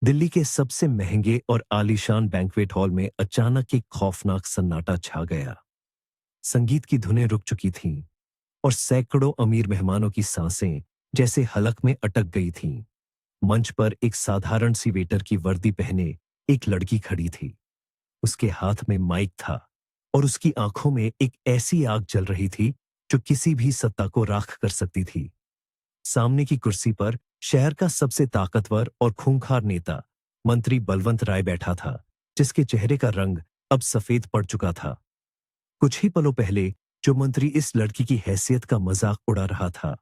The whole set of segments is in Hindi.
दिल्ली के सबसे महंगे और आलीशान बैंक्वेट हॉल में अचानक एक खौफनाक सन्नाटा छा गया। संगीत की धुनें रुक चुकी थीं और सैकड़ों अमीर मेहमानों की सांसें जैसे हलक में अटक गई थीं। मंच पर एक साधारण सी वेटर की वर्दी पहने एक लड़की खड़ी थी। उसके हाथ में माइक था और उसकी आंखों में एक ऐसी आग जल रही थी जो किसी भी सत्ता को राख कर सकती थी। सामने की कुर्सी पर शहर का सबसे ताकतवर और खूंखार नेता मंत्री बलवंत राय बैठा था, जिसके चेहरे का रंग अब सफेद पड़ चुका था। कुछ ही पलों पहले जो मंत्री इस लड़की की हैसियत का मजाक उड़ा रहा था,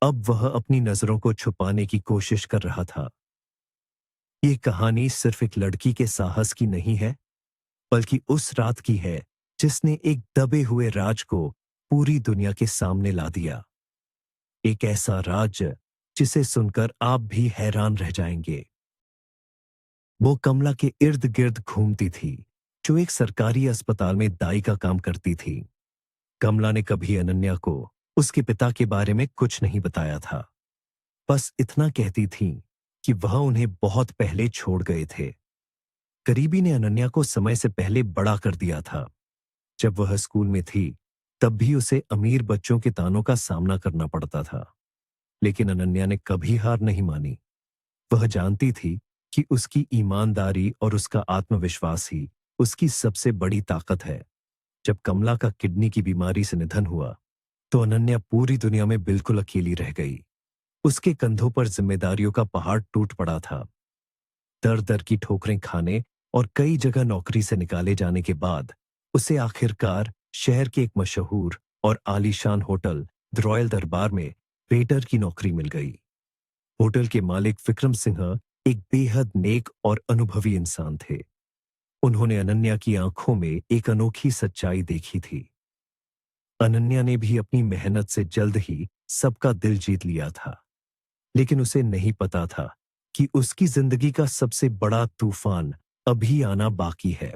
अब वह अपनी नजरों को छुपाने की कोशिश कर रहा था। ये कहानी सिर्फ एक लड़की के साहस की नहीं है, बल्कि उस रात की है जिसने एक दबे हुए राज को पूरी दुनिया के सामने ला दिया। एक ऐसा राज जिसे सुनकर आप भी हैरान रह जाएंगे। वो कमला के इर्द गिर्द घूमती थी, जो एक सरकारी अस्पताल में दाई का काम करती थी। कमला ने कभी अनन्या को उसके पिता के बारे में कुछ नहीं बताया था। बस इतना कहती थी कि वह उन्हें बहुत पहले छोड़ गए थे। करीबी ने अनन्या को समय से पहले बड़ा कर दिया था। जब वह स्कूल में थी, तब भी उसे अमीर बच्चों के तानों का सामना करना पड़ता था। लेकिन अनन्या ने कभी हार नहीं मानी। वह जानती थी कि उसकी ईमानदारी और उसका आत्मविश्वास ही उसकी सबसे बड़ी ताकत है। जब कमला का किडनी की बीमारी से निधन हुआ, तो अनन्या पूरी दुनिया में बिल्कुल अकेली रह गई। उसके कंधों पर जिम्मेदारियों का पहाड़ टूट पड़ा था। दर दर की ठोकरें खाने और कई जगह नौकरी से निकाले जाने के बाद उसे आखिरकार शहर के एक मशहूर और आलीशान होटल द रॉयल दरबार में वेटर की नौकरी मिल गई। होटल के मालिक विक्रम सिंह एक बेहद नेक और अनुभवी इंसान थे। उन्होंने अनन्या की आंखों में एक अनोखी सच्चाई देखी थी। अनन्या ने भी अपनी मेहनत से जल्द ही सबका दिल जीत लिया था, लेकिन उसे नहीं पता था कि उसकी जिंदगी का सबसे बड़ा तूफान अभी आना बाकी है।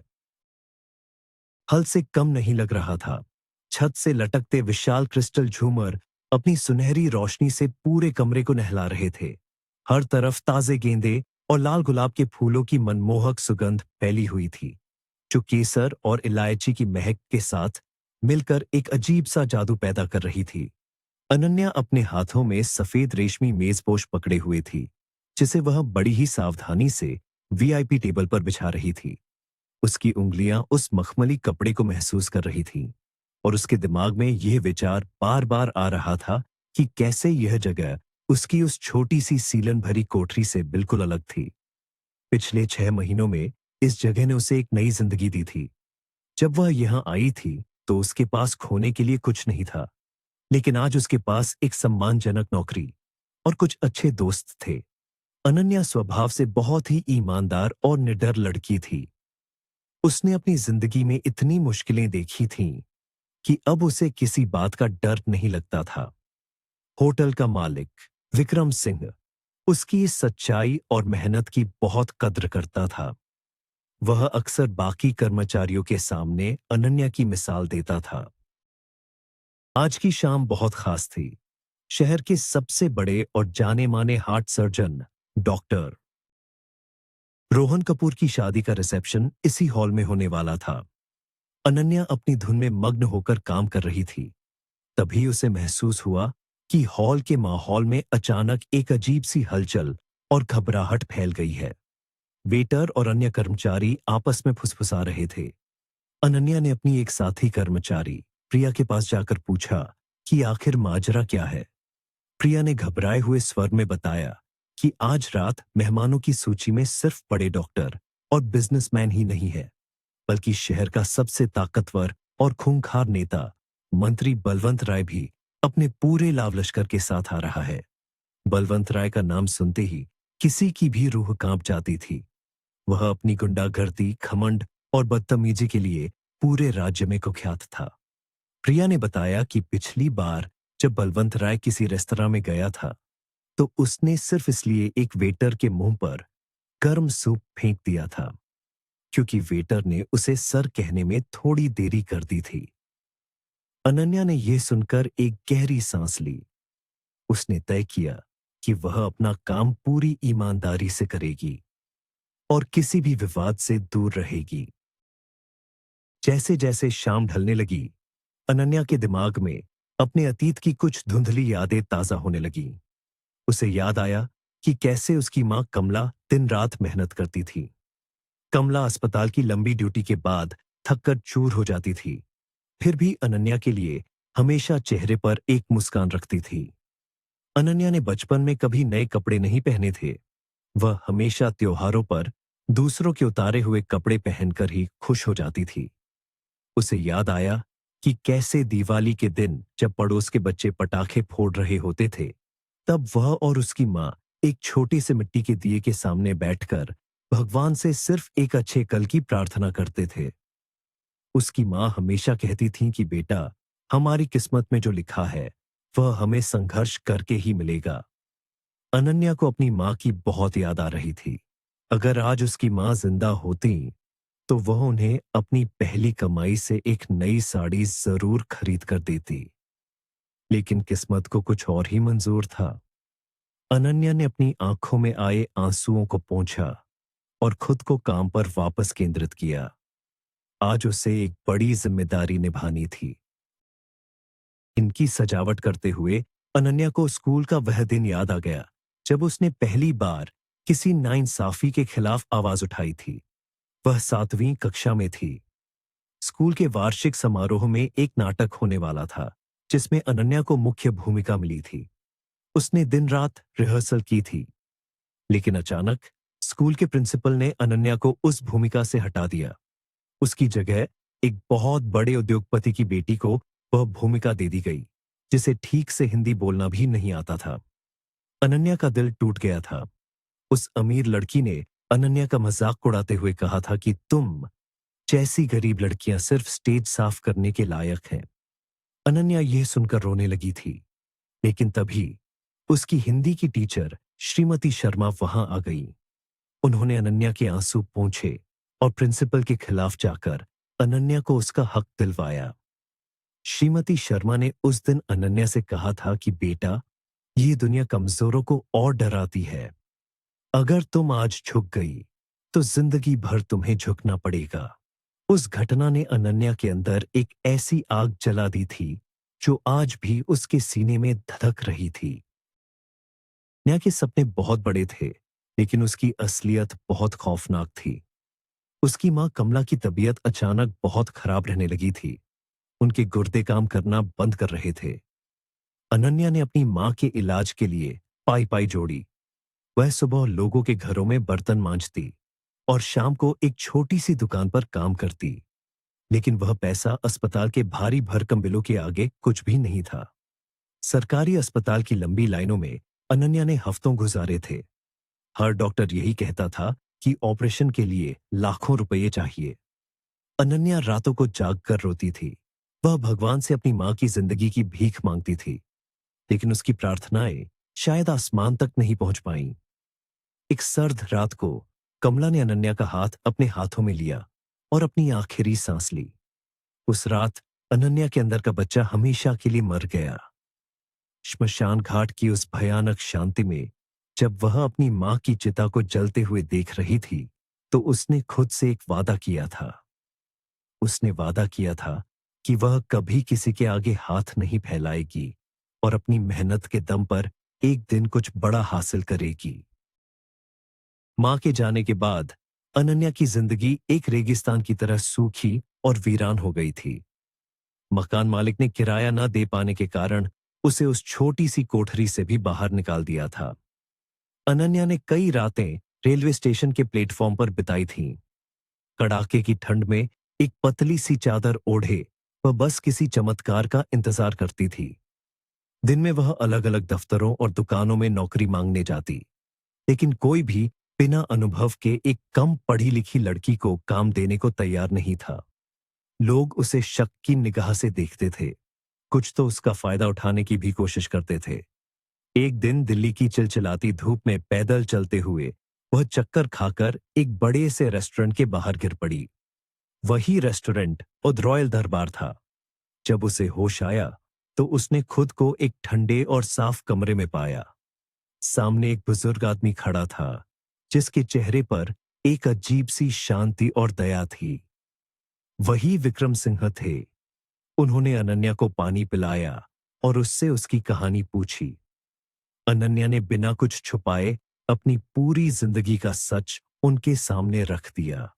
हल से कम नहीं लग रहा था। छत से लटकते विशाल क्रिस्टल झूमर अपनी सुनहरी रोशनी से पूरे कमरे को नहला रहे थे। हर तरफ ताजे गेंदे और लाल गुलाब के फूलों की मनमोहक सुगंध फैली हुई थी, जो केसर और इलायची की महक के साथ मिलकर एक अजीब सा जादू पैदा कर रही थी। अनन्या अपने हाथों में सफेद रेशमी मेजपोश पकड़े हुए थी, जिसे वह बड़ी ही सावधानी से वीआईपी टेबल पर बिछा रही थी। उसकी उंगलियां उस मखमली कपड़े को महसूस कर रही थीं और उसके दिमाग में यह विचार बार बार आ रहा था कि कैसे यह जगह उसकी उस छोटी सी सीलन भरी कोठरी से बिल्कुल अलग थी। पिछले 6 महीनों में इस जगह ने उसे एक नई जिंदगी दी थी। जब वह यहाँ आई थी, तो उसके पास खोने के लिए कुछ नहीं था, लेकिन आज उसके पास एक सम्मानजनक नौकरी और कुछ अच्छे दोस्त थे। अनन्या स्वभाव से बहुत ही ईमानदार और निडर लड़की थी। उसने अपनी जिंदगी में इतनी मुश्किलें देखी थीं कि अब उसे किसी बात का डर नहीं लगता था। होटल का मालिक विक्रम सिंह उसकी इस सच्चाई और मेहनत की बहुत कद्र करता था। वह अक्सर बाकी कर्मचारियों के सामने अनन्या की मिसाल देता था। आज की शाम बहुत खास थी। शहर के सबसे बड़े और जाने माने heart surgeon doctor Rohan Kapoor की शादी का रिसेप्शन इसी हॉल में होने वाला था। अनन्या अपनी धुन में मग्न होकर काम कर रही थी। तभी उसे महसूस हुआ कि हॉल के माहौल में अचानक एक अजीब सी हलचल और घबराहट फैल गई है। वेटर और अन्य कर्मचारी आपस में फुसफुसा रहे थे। अनन्या ने अपनी एक साथी कर्मचारी प्रिया के पास जाकर पूछा कि आखिर माजरा क्या है। प्रिया ने घबराए हुए स्वर में बताया कि आज रात मेहमानों की सूची में सिर्फ बड़े डॉक्टर और बिजनेसमैन ही नहीं है, बल्कि शहर का सबसे ताकतवर और खूंखार नेता मंत्री बलवंत राय भी अपने पूरे लाव लश्कर के साथ आ रहा है। बलवंत राय का नाम सुनते ही किसी की भी रूह कांप जाती थी। वह अपनी गुंडागर्दी, घमंड और बदतमीजी के लिए पूरे राज्य में कुख्यात था। प्रिया ने बताया कि पिछली बार जब बलवंत राय किसी रेस्तरां में गया था, तो उसने सिर्फ इसलिए एक वेटर के मुंह पर गर्म सूप फेंक दिया था, क्योंकि वेटर ने उसे सर कहने में थोड़ी देरी कर दी थी। अनन्या ने यह सुनकर एक गहरी सांस ली। उसने तय किया कि वह अपना काम पूरी ईमानदारी से करेगी। और किसी भी विवाद से दूर रहेगी। जैसे जैसे शाम ढलने लगी, अनन्या के दिमाग में अपने अतीत की कुछ धुंधली यादें ताजा होने लगीं। उसे याद आया कि कैसे उसकी मां कमला दिन रात मेहनत करती थी। कमला अस्पताल की लंबी ड्यूटी के बाद थककर चूर हो जाती थी, फिर भी अनन्या के लिए हमेशा चेहरे पर एक मुस्कान रखती थी। अनन्या ने बचपन में कभी नए कपड़े नहीं पहने थे। वह हमेशा त्योहारों पर दूसरों के उतारे हुए कपड़े पहनकर ही खुश हो जाती थी। उसे याद आया कि कैसे दिवाली के दिन जब पड़ोस के बच्चे पटाखे फोड़ रहे होते थे, तब वह और उसकी मां एक छोटे से मिट्टी के दिए के सामने बैठकर भगवान से सिर्फ एक अच्छे कल की प्रार्थना करते थे। उसकी मां हमेशा कहती थीं कि बेटा, हमारी किस्मत में जो लिखा है वह हमें संघर्ष करके ही मिलेगा। अनन्या को अपनी मां की बहुत याद आ रही थी। अगर आज उसकी मां जिंदा होती तो वह उन्हें अपनी पहली कमाई से एक नई साड़ी जरूर खरीद कर देती। लेकिन किस्मत को कुछ और ही मंजूर था। अनन्या ने अपनी आंखों में आए आंसुओं को पोंछा और खुद को काम पर वापस केंद्रित किया। आज उसे एक बड़ी जिम्मेदारी निभानी थी। इनकी सजावट करते हुए अनन्या को स्कूल का वह दिन याद आ गया जब उसने पहली बार किसी नाइंसाफी के खिलाफ आवाज उठाई थी। वह 7वीं कक्षा में थी। स्कूल के वार्षिक समारोह में एक नाटक होने वाला था जिसमें अनन्या को मुख्य भूमिका मिली थी। उसने दिन रात रिहर्सल की थी, लेकिन अचानक स्कूल के प्रिंसिपल ने अनन्या को उस भूमिका से हटा दिया। उसकी जगह एक बहुत बड़े उद्योगपति की बेटी को वह भूमिका दे दी गई, जिसे ठीक से हिंदी बोलना भी नहीं आता था। अनन्या का दिल टूट गया था। उस अमीर लड़की ने अनन्या का मजाक उड़ाते हुए कहा था कि तुम जैसी गरीब लड़कियां सिर्फ स्टेज साफ करने के लायक हैं। अनन्या यह सुनकर रोने लगी थी, लेकिन तभी उसकी हिंदी की टीचर श्रीमती शर्मा वहां आ गई। उन्होंने अनन्या के आंसू पोंछे और प्रिंसिपल के खिलाफ जाकर अनन्या को उसका हक दिलवाया। श्रीमती शर्मा ने उस दिन अनन्या से कहा था कि बेटा, ये दुनिया कमजोरों को और डराती है। अगर तुम आज झुक गई तो जिंदगी भर तुम्हें झुकना पड़ेगा। उस घटना ने अनन्या के अंदर एक ऐसी आग जला दी थी जो आज भी उसके सीने में धधक रही थी। अनन्या के सपने बहुत बड़े थे, लेकिन उसकी असलियत बहुत खौफनाक थी। उसकी मां कमला की तबीयत अचानक बहुत खराब रहने लगी थी। उनके गुर्दे काम करना बंद कर रहे थे। अनन्या ने अपनी मां के इलाज के लिए पाई पाई जोड़ी। वह सुबह लोगों के घरों में बर्तन मांजती और शाम को एक छोटी सी दुकान पर काम करती, लेकिन वह पैसा अस्पताल के भारी भरकम बिलों के आगे कुछ भी नहीं था। सरकारी अस्पताल की लंबी लाइनों में अनन्या ने हफ्तों गुजारे थे। हर डॉक्टर यही कहता था कि ऑपरेशन के लिए लाखों रुपये चाहिए। अनन्या रातों को जागकर रोती थी। वह भगवान से अपनी मां की जिंदगी की भीख मांगती थी, लेकिन उसकी प्रार्थनाएं शायद आसमान तक नहीं पहुंच पाईं। एक सर्द रात को कमला ने अनन्या का हाथ अपने हाथों में लिया और अपनी आखिरी सांस ली। उस रात अनन्या के अंदर का बच्चा हमेशा के लिए मर गया। श्मशान घाट की उस भयानक शांति में जब वह अपनी मां की चिता को जलते हुए देख रही थी, तो उसने खुद से एक वादा किया था। उसने वादा किया था कि वह कभी किसी के आगे हाथ नहीं फैलाएगी और अपनी मेहनत के दम पर एक दिन कुछ बड़ा हासिल करेगी। मां के जाने के बाद अनन्या की जिंदगी एक रेगिस्तान की तरह सूखी और वीरान हो गई थी। मकान मालिक ने किराया न दे पाने के कारण उसे उस छोटी सी कोठरी से भी बाहर निकाल दिया था। अनन्या ने कई रातें रेलवे स्टेशन के प्लेटफॉर्म पर बिताई थीं। कड़ाके की ठंड में एक पतली सी चादर ओढ़े वह बस किसी चमत्कार का इंतजार करती थी। दिन में वह अलग अलग दफ्तरों और दुकानों में नौकरी मांगने जाती, लेकिन कोई भी बिना अनुभव के एक कम पढ़ी लिखी लड़की को काम देने को तैयार नहीं था। लोग उसे शक की निगाह से देखते थे। कुछ तो उसका फायदा उठाने की भी कोशिश करते थे। एक दिन दिल्ली की चिलचिलाती धूप में पैदल चलते हुए वह चक्कर खाकर एक बड़े से रेस्टोरेंट के बाहर गिर पड़ी। वही रेस्टोरेंट उद रॉयल दरबार था। जब उसे होश आया तो उसने खुद को एक ठंडे और साफ कमरे में पाया। सामने एक बुजुर्ग आदमी खड़ा था, जिसके चेहरे पर एक अजीब सी शांति और दया थी। वही विक्रम सिंह थे। उन्होंने अनन्या को पानी पिलाया और उससे उसकी कहानी पूछी। अनन्या ने बिना कुछ छुपाए अपनी पूरी जिंदगी का सच उनके सामने रख दिया।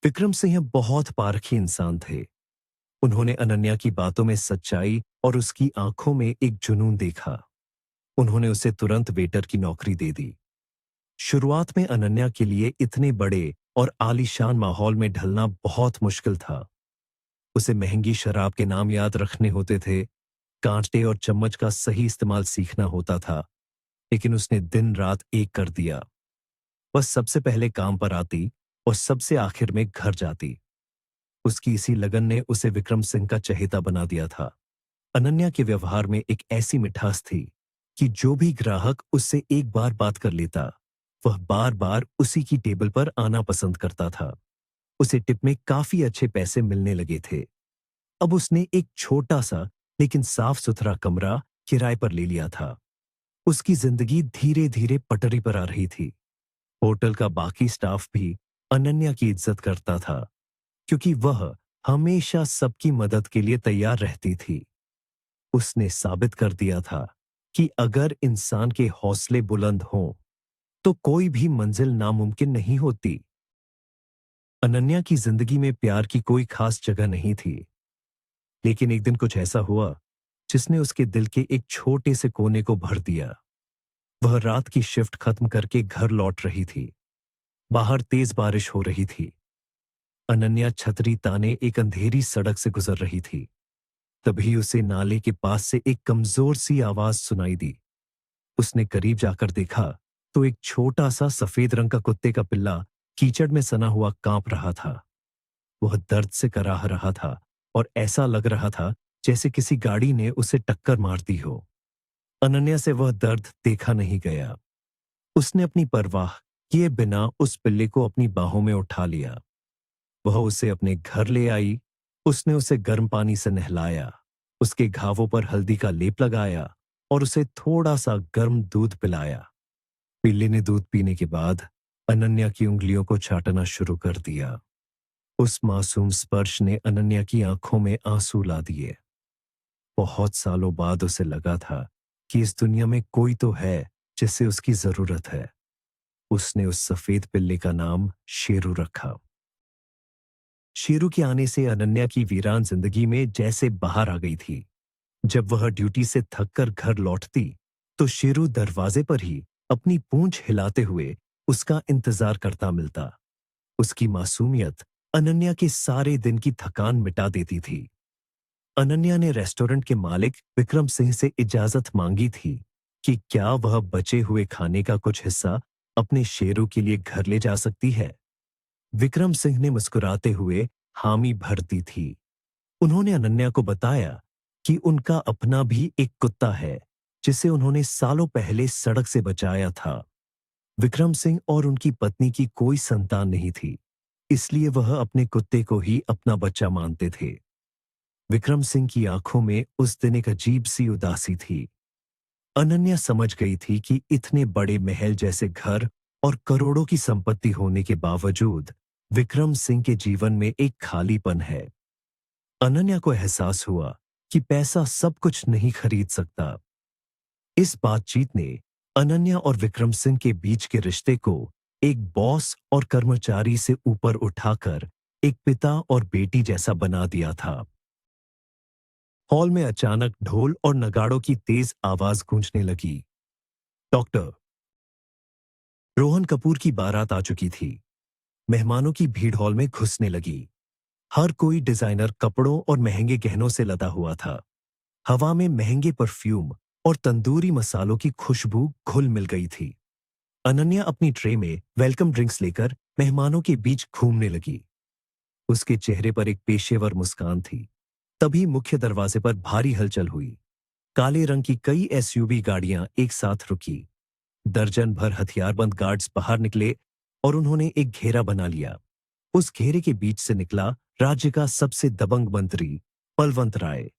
विक्रम सिंह बहुत पारखी इंसान थे। उन्होंने अनन्या की बातों में सच्चाई और उसकी आंखों में एक जुनून देखा। उन्होंने उसे तुरंत वेटर की नौकरी दे दी। शुरुआत में अनन्या के लिए इतने बड़े और आलीशान माहौल में ढलना बहुत मुश्किल था। उसे महंगी शराब के नाम याद रखने होते थे, कांटे और चम्मच का सही इस्तेमाल सीखना होता था, लेकिन उसने दिन रात एक कर दिया। वह सबसे पहले काम पर आती और सबसे आखिर में घर जाती। उसकी इसी लगन ने उसे विक्रम सिंह का चहेता बना दिया था। अनन्या के व्यवहार में एक ऐसी मिठास थी कि जो भी ग्राहक उससे एक बार बात कर लेता, वह बार बार उसी की टेबल पर आना पसंद करता था। उसे टिप में काफी अच्छे पैसे मिलने लगे थे। अब उसने एक छोटा सा लेकिन साफ सुथरा कमरा किराए पर ले लिया था। उसकी जिंदगी धीरे धीरे पटरी पर आ रही थी। होटल का बाकी स्टाफ भी अनन्या की इज्जत करता था, क्योंकि वह हमेशा सबकी मदद के लिए तैयार रहती थी। उसने साबित कर दिया था कि अगर इंसान के हौसले बुलंद हों, तो कोई भी मंजिल नामुमकिन नहीं होती। अनन्या की जिंदगी में प्यार की कोई खास जगह नहीं थी, लेकिन एक दिन कुछ ऐसा हुआ जिसने उसके दिल के एक छोटे से कोने को भर दिया। वह रात की शिफ्ट खत्म करके घर लौट रही थी। बाहर तेज बारिश हो रही थी। अनन्या छतरी ताने एक अंधेरी सड़क से गुजर रही थी। तभी उसे नाले के पास से एक कमजोर सी आवाज सुनाई दी। उसने करीब जाकर देखा तो एक छोटा सा सफेद रंग का कुत्ते का पिल्ला कीचड़ में सना हुआ कांप रहा था। वह दर्द से कराह रहा था और ऐसा लग रहा था जैसे किसी गाड़ी ने उसे टक्कर मार दी हो। अनन्या से वह दर्द देखा नहीं गया। उसने अपनी परवाह किए बिना उस पिल्ले को अपनी बाहों में उठा लिया। वह उसे अपने घर ले आई। उसने उसे गर्म पानी से नहलाया, उसके घावों पर हल्दी का लेप लगाया और उसे थोड़ा सा गर्म दूध पिलाया। पिल्ले ने दूध पीने के बाद अनन्या की उंगलियों को चाटना शुरू कर दिया। उस मासूम स्पर्श ने अनन्या की आंखों में आंसू ला दिए। बहुत सालों बाद उसे लगा था कि इस दुनिया में कोई तो है जिसे उसकी जरूरत है। उसने उस सफेद पिल्ले का नाम शेरू रखा। शेरू के आने से अनन्या की वीरान जिंदगी में जैसे बाहर आ गई थी। जब वह ड्यूटी से थककर घर लौटती, तो शेरू दरवाजे पर ही अपनी पूंछ हिलाते हुए उसका इंतजार करता मिलता। उसकी मासूमियत अनन्या के सारे दिन की थकान मिटा देती थी। अनन्या ने रेस्टोरेंट के मालिक विक्रम सिंह से इजाजत मांगी थी कि क्या वह बचे हुए खाने का कुछ हिस्सा अपने शेरू के लिए घर ले जा सकती है। विक्रम सिंह ने मुस्कुराते हुए हामी भर दी थी। उन्होंने अनन्या को बताया कि उनका अपना भी एक कुत्ता है, जिसे उन्होंने सालों पहले सड़क से बचाया था। विक्रम सिंह और उनकी पत्नी की कोई संतान नहीं थी, इसलिए वह अपने कुत्ते को ही अपना बच्चा मानते थे। विक्रम सिंह की आंखों में उस दिन एक अजीब सी उदासी थी। अनन्या समझ गई थी कि इतने बड़े महल जैसे घर और करोड़ों की संपत्ति होने के बावजूद विक्रम सिंह के जीवन में एक खालीपन है। अनन्या को एहसास हुआ कि पैसा सब कुछ नहीं खरीद सकता। इस बातचीत ने अनन्या और विक्रम सिंह के बीच के रिश्ते को एक बॉस और कर्मचारी से ऊपर उठाकर एक पिता और बेटी जैसा बना दिया था। हॉल में अचानक ढोल और नगाड़ों की तेज आवाज गूंजने लगी। डॉक्टर रोहन कपूर की बारात आ चुकी थी। मेहमानों की भीड़ हॉल में घुसने लगी। हर कोई डिजाइनर कपड़ों और महंगे गहनों से लदा हुआ था। हवा में महंगे परफ्यूम और तंदूरी मसालों की खुशबू घुल मिल गई थी। अनन्या अपनी ट्रे में वेलकम ड्रिंक्स लेकर मेहमानों के बीच घूमने लगी। उसके चेहरे पर एक पेशेवर मुस्कान थी। तभी मुख्य दरवाजे पर भारी हलचल हुई। काले रंग की कई एसयूवी गाड़ियां एक साथ रुकी। दर्जन भर हथियारबंद गार्ड्स बाहर निकले और उन्होंने एक घेरा बना लिया। उस घेरे के बीच से निकला राज्य का सबसे दबंग मंत्री बलवंत राय।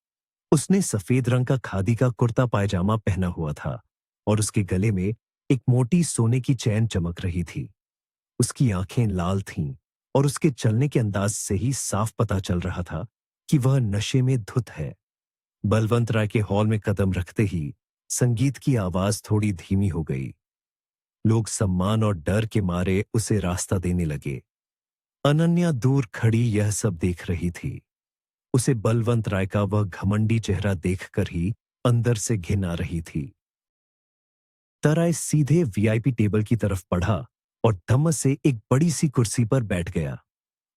उसने सफेद रंग का खादी का कुर्ता पायजामा पहना हुआ था और उसके गले में एक मोटी सोने की चैन चमक रही थी। उसकी आंखें लाल थीं और उसके चलने के अंदाज से ही साफ पता चल रहा था कि वह नशे में धुत है। बलवंत राय के हॉल में कदम रखते ही संगीत की आवाज थोड़ी धीमी हो गई। लोग सम्मान और डर के मारे उसे रास्ता देने लगे। अनन्या दूर खड़ी यह सब देख रही थी। उसे बलवंत राय का वह घमंडी चेहरा देखकर ही अंदर से घिन आ रही थी। तराय सीधे वीआईपी टेबल की तरफ बढ़ा और धम्म से एक बड़ी सी कुर्सी पर बैठ गया।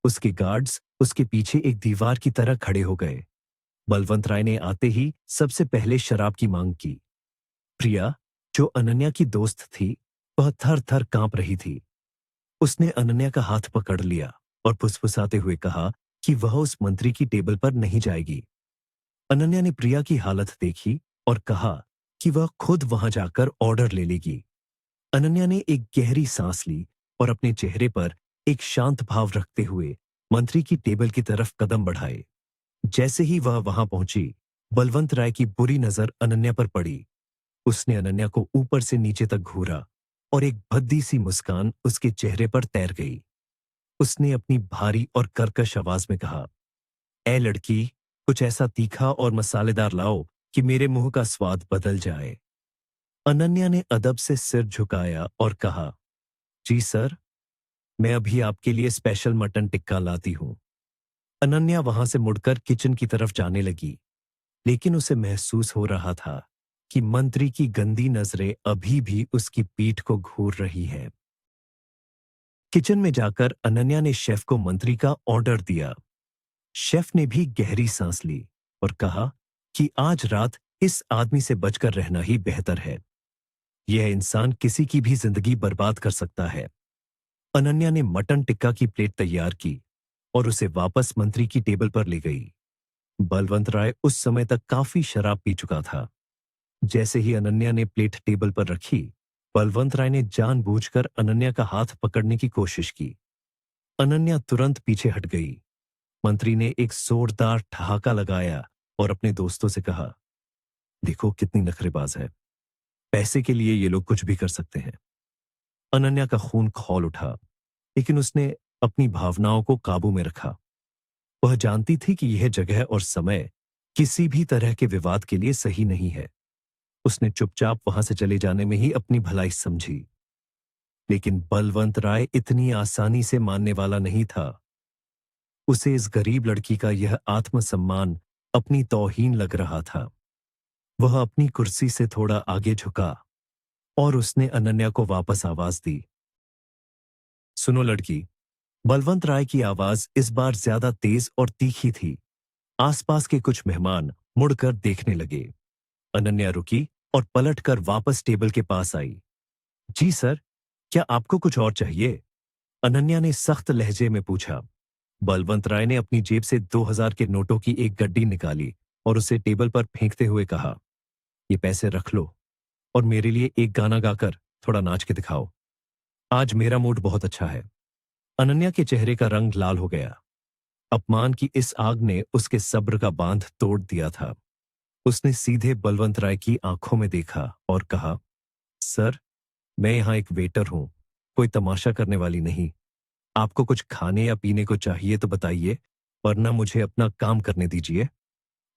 उसके गार्ड्स उसके पीछे एक दीवार की तरह खड़े हो गए। बलवंत राय ने आते ही सबसे पहले शराब की मांग की। प्रिया, जो अनन्या की दोस्त थी, वह थर थर कांप रही थी। उसने अनन्या का हाथ पकड़ लिया और फुसफुसाते हुए कहा कि वह उस मंत्री की टेबल पर नहीं जाएगी। अनन्या ने प्रिया की हालत देखी और कहा कि वह खुद वहां जाकर ऑर्डर ले लेगी। अनन्या ने एक गहरी सांस ली और अपने चेहरे पर एक शांत भाव रखते हुए मंत्री की टेबल की तरफ कदम बढ़ाए। जैसे ही वह वहां पहुंची, बलवंत राय की बुरी नजर अनन्या पर पड़ी। उसने अनन्या को ऊपर से नीचे तक घूरा और एक भद्दी सी मुस्कान उसके चेहरे पर तैर गई। उसने अपनी भारी और कर्कश आवाज में कहा, ए लड़की, कुछ ऐसा तीखा और मसालेदार लाओ कि मेरे मुंह का स्वाद बदल जाए। अनन्या ने अदब से सिर झुकाया और कहा, जी सर, मैं अभी आपके लिए स्पेशल मटन टिक्का लाती हूं। अनन्या वहां से मुड़कर किचन की तरफ जाने लगी, लेकिन उसे महसूस हो रहा था कि मंत्री की गंदी नजरें अभी भी उसकी पीठ को घूर रही हैं। किचन में जाकर अनन्या ने शेफ को मंत्री का ऑर्डर दिया। शेफ ने भी गहरी सांस ली और कहा कि आज रात इस आदमी से बचकर रहना ही बेहतर है। यह इंसान किसी की भी जिंदगी बर्बाद कर सकता है। अनन्या ने मटन टिक्का की प्लेट तैयार की और उसे वापस मंत्री की टेबल पर ले गई। बलवंत राय उस समय तक काफी शराब पी चुका था। जैसे ही अनन्या ने प्लेट टेबल पर रखी, बलवंत राय ने जानबूझकर अनन्या का हाथ पकड़ने की कोशिश की। अनन्या तुरंत पीछे हट गई। मंत्री ने एक जोरदार ठहाका लगाया और अपने दोस्तों से कहा, देखो कितनी नखरेबाज है। पैसे के लिए ये लोग कुछ भी कर सकते हैं। अनन्या का खून खौल उठा, लेकिन उसने अपनी भावनाओं को काबू में रखा। वह जानती थी कि यह जगह और समय किसी भी तरह के विवाद के लिए सही नहीं है। उसने चुपचाप वहां से चले जाने में ही अपनी भलाई समझी। लेकिन बलवंत राय इतनी आसानी से मानने वाला नहीं था। उसे इस गरीब लड़की का यह आत्मसम्मान अपनी तौहीन लग रहा था। वह अपनी कुर्सी से थोड़ा आगे झुका और उसने अनन्या को वापस आवाज दी, सुनो लड़की। बलवंत राय की आवाज इस बार ज्यादा तेज और तीखी थी। आसपास के कुछ मेहमान मुड़कर देखने लगे। अनन्या रुकी और पलटकर वापस टेबल के पास आई। जी सर, क्या आपको कुछ और चाहिए? अनन्या ने सख्त लहजे में पूछा। बलवंत राय ने अपनी जेब से 2000 के नोटों की एक गड्डी निकाली और उसे टेबल पर फेंकते हुए कहा, ये पैसे रख लो और मेरे लिए एक गाना गाकर थोड़ा नाच के दिखाओ। आज मेरा मूड बहुत अच्छा है। अनन्या के चेहरे का रंग लाल हो गया। अपमान की इस आग ने उसके सब्र का बांध तोड़ दिया था। उसने सीधे बलवंत राय की आंखों में देखा और कहा, सर, मैं यहां एक वेटर हूं, कोई तमाशा करने वाली नहीं। आपको कुछ खाने या पीने को चाहिए तो बताइए, वरना मुझे अपना काम करने दीजिए।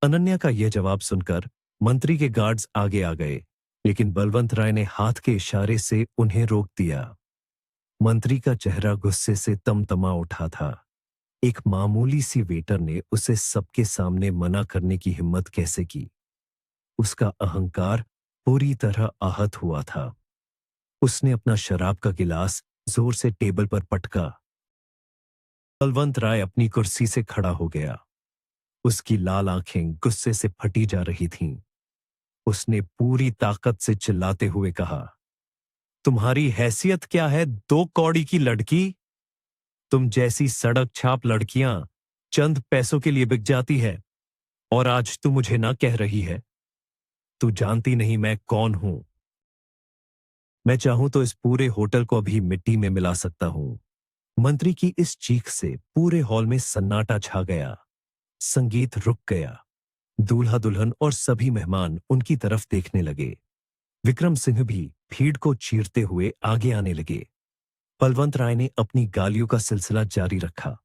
अनन्या का यह जवाब सुनकर मंत्री के गार्ड्स आगे आ गए, लेकिन बलवंत राय ने हाथ के इशारे से उन्हें रोक दिया। मंत्री का चेहरा गुस्से से तमतमा उठा था। एक मामूली सी वेटर ने उसे सबके सामने मना करने की हिम्मत कैसे की? उसका अहंकार पूरी तरह आहत हुआ था। उसने अपना शराब का गिलास जोर से टेबल पर पटका। बलवंत राय अपनी कुर्सी से खड़ा हो गया। उसकी लाल आंखें गुस्से से फटी जा रही थीं। उसने पूरी ताकत से चिल्लाते हुए कहा, तुम्हारी हैसियत क्या है, 2 कौड़ी की लड़की? तुम जैसी सड़क छाप लड़कियां चंद पैसों के लिए बिक जाती है, और आज तू मुझे ना कह रही है। तू जानती नहीं मैं कौन हूं। मैं चाहूं तो इस पूरे होटल को अभी मिट्टी में मिला सकता हूं। मंत्री की इस चीख से पूरे हॉल में सन्नाटा छा गया। संगीत रुक गया। दूल्हा दुल्हन और सभी मेहमान उनकी तरफ देखने लगे। विक्रम सिंह भी भीड़ को चीरते हुए आगे आने लगे। बलवंत राय ने अपनी गालियों का सिलसिला जारी रखा।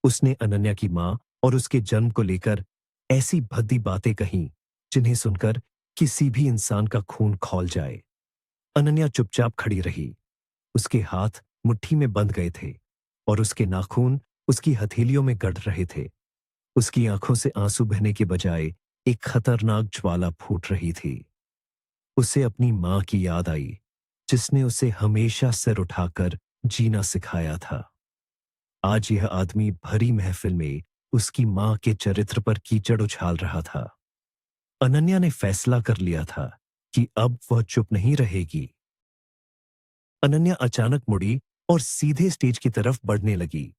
उसने अनन्या की मां और उसके जन्म को लेकर ऐसी भद्दी बातें कहीं जिन्हें सुनकर किसी भी इंसान का खून खौल जाए। अनन्या चुपचाप खड़ी रही। उसके हाथ मुट्ठी में बंध गए थे और उसके नाखून उसकी हथेलियों में गड़ रहे थे। उसकी आंखों से आंसू बहने के बजाय एक खतरनाक ज्वाला फूट रही थी। उसे अपनी मां की याद आई, जिसने उसे हमेशा सिर उठाकर जीना सिखाया था। आज यह आदमी भरी महफिल में उसकी मां के चरित्र पर कीचड़ उछाल रहा था। अनन्या ने फैसला कर लिया था कि अब वह चुप नहीं रहेगी। अनन्या अचानक मुड़ी और सीधे स्टेज की तरफ बढ़ने लगी।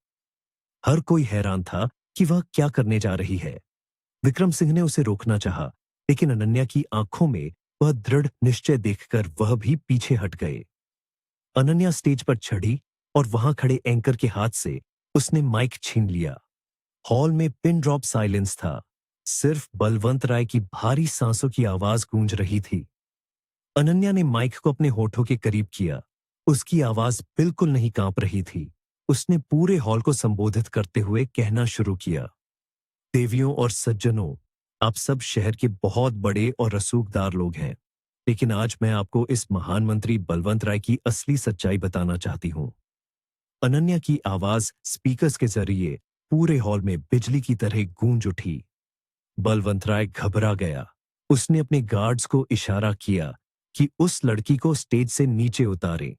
हर कोई हैरान था कि वह क्या करने जा रही है। विक्रम सिंह ने उसे रोकना चाहा, लेकिन अनन्या की आंखों में वह दृढ़ निश्चय देखकर वह भी पीछे हट गए। अनन्या स्टेज पर चढ़ी और वहां खड़े एंकर के हाथ से उसने माइक छीन लिया। हॉल में पिन ड्रॉप साइलेंस था। सिर्फ बलवंत राय की भारी सांसों की आवाज गूंज रही थी। अनन्या ने माइक को अपने होठों के करीब किया। उसकी आवाज बिल्कुल नहीं कांप रही थी। उसने पूरे हॉल को संबोधित करते हुए कहना शुरू किया, देवियों और सज्जनों, आप सब शहर के बहुत बड़े और रसूखदार लोग हैं, लेकिन आज मैं आपको इस महान मंत्री बलवंत राय की असली सच्चाई बताना चाहती हूं। अनन्या की आवाज स्पीकर्स के जरिए पूरे हॉल में बिजली की तरह गूंज उठी। बलवंत राय घबरा गया। उसने अपने गार्ड्स को इशारा किया कि उस लड़की को स्टेज से नीचे उतारें,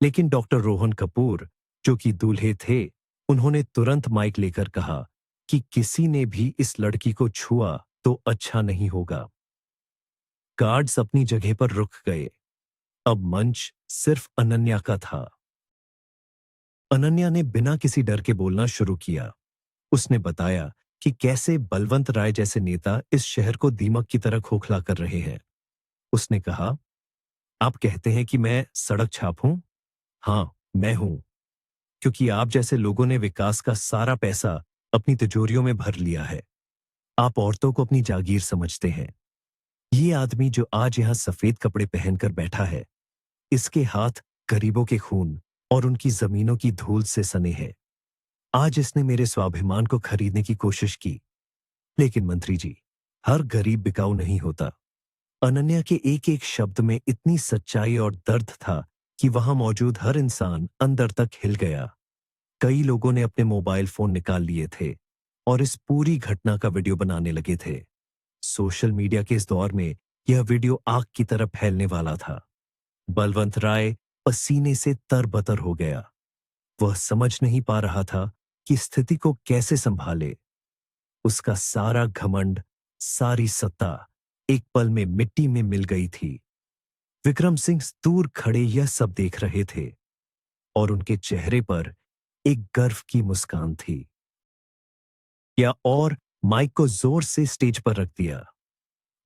लेकिन डॉक्टर रोहन कपूर, जो कि दूल्हे थे, उन्होंने तुरंत माइक लेकर कहा कि किसी ने भी इस लड़की को छुआ तो अच्छा नहीं होगा। गार्ड्स अपनी जगह पर रुक गए। अब मंच सिर्फ अनन्या का था। अनन्या ने बिना किसी डर के बोलना शुरू किया। उसने बताया कि कैसे बलवंत राय जैसे नेता इस शहर को दीमक की तरह खोखला कर रहे हैं। उसने कहा, आप कहते हैं कि मैं सड़क छाप हूं? हाँ, मैं हूं, क्योंकि आप जैसे लोगों ने विकास का सारा पैसा अपनी तिजोरियों में भर लिया है। आप औरतों को अपनी जागीर समझते हैं। ये आदमी जो आज यहां सफेद कपड़े पहनकर बैठा है, इसके हाथ गरीबों के खून और उनकी जमीनों की धूल से सने हैं। आज इसने मेरे स्वाभिमान को खरीदने की कोशिश की, लेकिन मंत्री जी, हर गरीब बिकाऊ नहीं होता। अनन्या के एक एक शब्द में इतनी सच्चाई और दर्द था कि वहां मौजूद हर इंसान अंदर तक हिल गया। कई लोगों ने अपने मोबाइल फोन निकाल लिए थे और इस पूरी घटना का वीडियो बनाने लगे थे। सोशल मीडिया के इस दौर में यह वीडियो आग की तरह फैलने वाला था। बलवंत राय पसीने से तरबतर हो गया। वह समझ नहीं पा रहा था कि स्थिति को कैसे संभाले। उसका सारा घमंड, सारी सत्ता एक पल में मिट्टी में मिल गई थी। विक्रम सिंह दूर खड़े यह सब देख रहे थे और उनके चेहरे पर एक गर्व की मुस्कान थी। या और माइक को जोर से स्टेज पर रख दिया।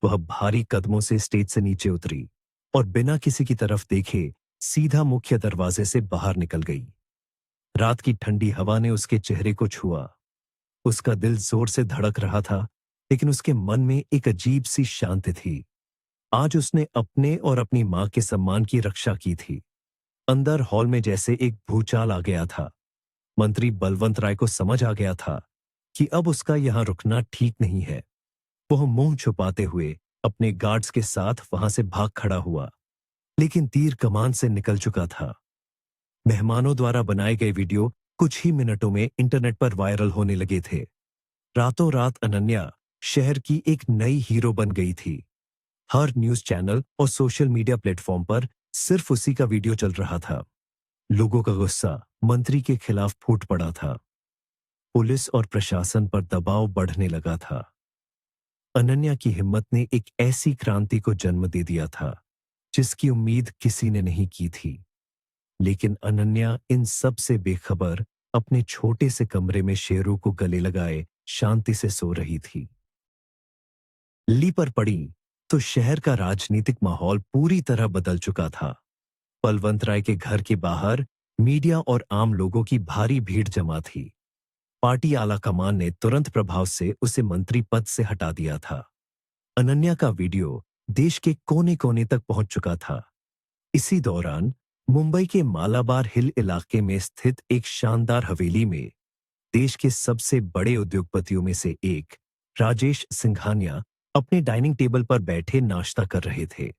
वह भारी कदमों से स्टेज से नीचे उतरी और बिना किसी की तरफ देखे सीधा मुख्य दरवाजे से बाहर निकल गई। रात की ठंडी हवा ने उसके चेहरे को छुआ। उसका दिल जोर से धड़क रहा था, लेकिन उसके मन में एक अजीब सी शांति थी। आज उसने अपने और अपनी मां के सम्मान की रक्षा की थी। अंदर हॉल में जैसे एक भूचाल आ गया था। मंत्री बलवंत राय को समझ आ गया था कि अब उसका यहां रुकना ठीक नहीं है। वह मुंह छुपाते हुए अपने गार्ड्स के साथ वहां से भाग खड़ा हुआ, लेकिन तीर कमान से निकल चुका था। मेहमानों द्वारा बनाए गए वीडियो कुछ ही मिनटों में इंटरनेट पर वायरल होने लगे थे। रातों रात अनन्या शहर की एक नई हीरो बन गई थी। हर न्यूज चैनल और सोशल मीडिया प्लेटफॉर्म पर सिर्फ उसी का वीडियो चल रहा था। लोगों का गुस्सा मंत्री के खिलाफ फूट पड़ा था। पुलिस और प्रशासन पर दबाव बढ़ने लगा था। अनन्या की हिम्मत ने एक ऐसी क्रांति को जन्म दे दिया था जिसकी उम्मीद किसी ने नहीं की थी। लेकिन अनन्या इन सब से बेखबर अपने छोटे से कमरे में शेरों को गले लगाए शांति से सो रही थी। ली पर पड़ी तो शहर का राजनीतिक माहौल पूरी तरह बदल चुका था। बलवंत राय के घर के बाहर मीडिया और आम लोगों की भारी भीड़ जमा थी। पार्टी आला कमान ने तुरंत प्रभाव से उसे मंत्री पद से हटा दिया था। अनन्या का वीडियो देश के कोने कोने तक पहुंच चुका था। इसी दौरान मुंबई के मालाबार हिल इलाके में स्थित एक शानदार हवेली में देश के सबसे बड़े उद्योगपतियों में से एक राजेश सिंघानिया अपने डाइनिंग टेबल पर बैठे नाश्ता कर रहे थे।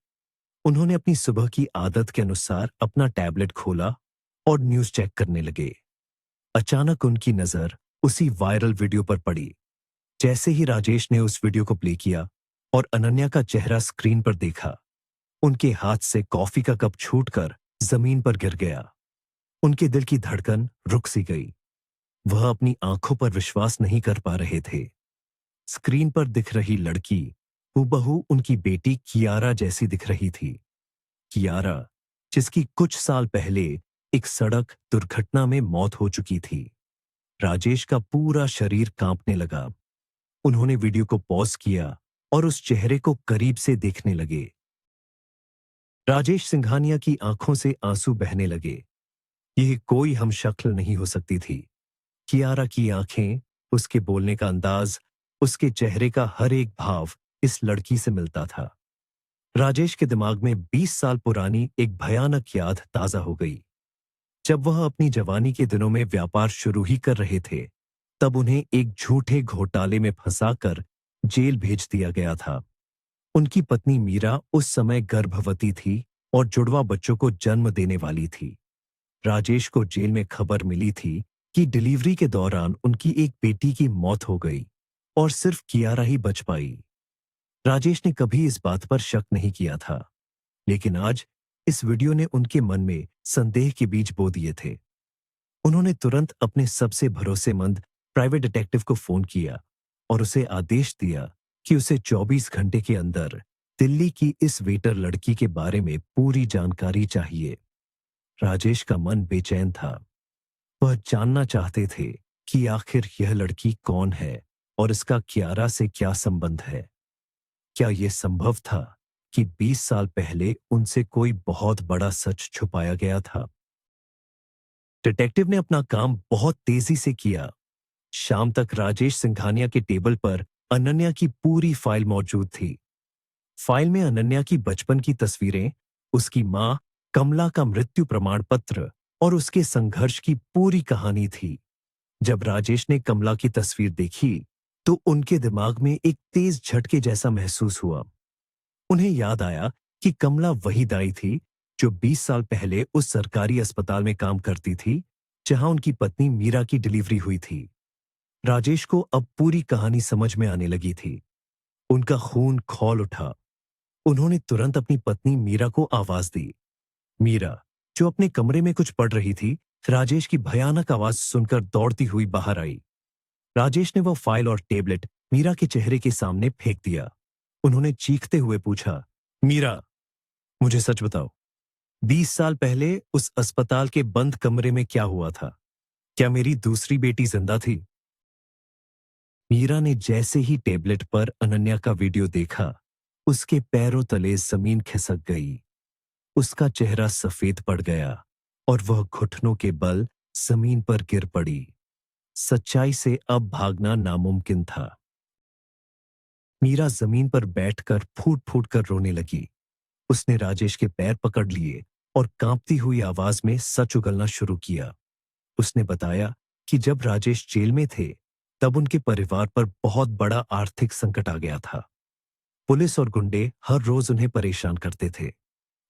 उन्होंने अपनी सुबह की आदत के अनुसार अपना टैबलेट खोला और न्यूज चेक करने लगे। अचानक उनकी नजर उसी वायरल वीडियो पर पड़ी। जैसे ही राजेश ने उस वीडियो को प्ले किया और अनन्या का चेहरा स्क्रीन पर देखा, उनके हाथ से कॉफी का कप छूटकर जमीन पर गिर गया। उनके दिल की धड़कन रुक सी गई। वह अपनी आंखों पर विश्वास नहीं कर पा रहे थे। स्क्रीन पर दिख रही लड़की हूबहू उनकी बेटी कियारा जैसी दिख रही थी। कियारा, जिसकी कुछ साल पहले एक सड़क दुर्घटना में मौत हो चुकी थी। राजेश का पूरा शरीर कांपने लगा। उन्होंने वीडियो को पॉज किया और उस चेहरे को करीब से देखने लगे। राजेश सिंघानिया की आंखों से आंसू बहने लगे। यह कोई हमशक्ल नहीं हो सकती थी। कियारा की आंखें, उसके बोलने का अंदाज, उसके चेहरे का हर एक भाव इस लड़की से मिलता था। राजेश के दिमाग में 20 साल पुरानी एक भयानक याद ताजा हो गई। जब वह अपनी जवानी के दिनों में व्यापार शुरू ही कर रहे थे, तब उन्हें एक झूठे घोटाले में फंसाकर जेल भेज दिया गया था। उनकी पत्नी मीरा उस समय गर्भवती थी और जुड़वा बच्चों को जन्म देने वाली थी। राजेश को जेल में खबर मिली थी कि डिलीवरी के दौरान उनकी एक बेटी की मौत हो गई और सिर्फ कियारा ही बच पाई। राजेश ने कभी इस बात पर शक नहीं किया था, लेकिन आज इस वीडियो ने उनके मन में संदेह के बीज बो दिए थे। उन्होंने तुरंत अपने सबसे भरोसेमंद प्राइवेट डिटेक्टिव को फोन किया और उसे आदेश दिया कि उसे 24 घंटे के अंदर दिल्ली की इस वेटर लड़की के बारे में पूरी जानकारी चाहिए। राजेश का मन बेचैन था। वह जानना चाहते थे कि आखिर यह लड़की कौन है और इसका कियारा से क्या संबंध है। क्या यह संभव था कि 20 साल पहले उनसे कोई बहुत बड़ा सच छुपाया गया था? डिटेक्टिव ने अपना काम बहुत तेजी से किया। शाम तक राजेश सिंघानिया के टेबल पर अनन्या की पूरी फाइल मौजूद थी। फाइल में अनन्या की बचपन की तस्वीरें, उसकी मां कमला का मृत्यु प्रमाण पत्र और उसके संघर्ष की पूरी कहानी थी। जब राजेश ने कमला की तस्वीर देखी, तो उनके दिमाग में एक तेज झटके जैसा महसूस हुआ। उन्हें याद आया कि कमला वही दाई थी जो 20 साल पहले उस सरकारी अस्पताल में काम करती थी, जहां उनकी पत्नी मीरा की डिलीवरी हुई थी। राजेश को अब पूरी कहानी समझ में आने लगी थी। उनका खून खौल उठा। उन्होंने तुरंत अपनी पत्नी मीरा को आवाज दी। मीरा, जो अपने कमरे में कुछ पढ़ रही थी, राजेश की भयानक आवाज सुनकर दौड़ती हुई बाहर आई। राजेश ने वह फाइल और टेबलेट मीरा के चेहरे के सामने फेंक दिया। उन्होंने चीखते हुए पूछा, मीरा, मुझे सच बताओ, 20 साल पहले उस अस्पताल के बंद कमरे में क्या हुआ था? क्या मेरी दूसरी बेटी जिंदा थी? मीरा ने जैसे ही टेबलेट पर अनन्या का वीडियो देखा, उसके पैरों तले जमीन खिसक गई। उसका चेहरा सफेद पड़ गया और वह घुटनों के बल जमीन पर गिर पड़ी। सच्चाई से अब भागना नामुमकिन था। मीरा जमीन पर बैठकर फूट फूट कर रोने लगी। उसने राजेश के पैर पकड़ लिए और कांपती हुई आवाज में सच उगलना शुरू किया। उसने बताया कि जब राजेश जेल में थे, तब उनके परिवार पर बहुत बड़ा आर्थिक संकट आ गया था। पुलिस और गुंडे हर रोज उन्हें परेशान करते थे।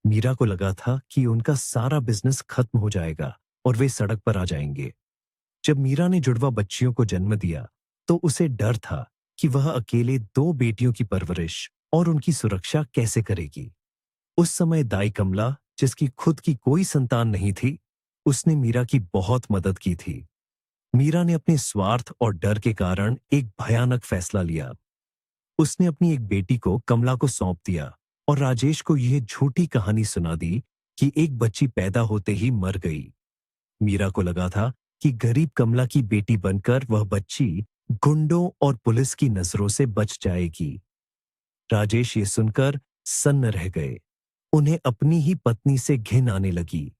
मीरा को लगा था कि उनका सारा बिजनेस खत्म हो जाएगा और वे सड़क पर आ जाएंगे। जब मीरा ने जुड़वा बच्चियों को जन्म दिया, तो उसे डर था कि वह अकेले 2 बेटियों की परवरिश और उनकी सुरक्षा कैसे करेगी। उस समय दाई कमला, जिसकी खुद की कोई संतान नहीं थी, उसने मीरा की बहुत मदद की थी। मीरा ने अपने स्वार्थ और डर के कारण एक भयानक फैसला लिया। उसने अपनी एक बेटी को कमला को सौंप दिया और राजेश को यह झूठी कहानी सुना दी कि एक बच्ची पैदा होते ही मर गई। मीरा को लगा था कि गरीब कमला की बेटी बनकर वह बच्ची गुंडों और पुलिस की नजरों से बच जाएगी। राजेश ये सुनकर सन्न रह गए। उन्हें अपनी ही पत्नी से घिन आने लगी।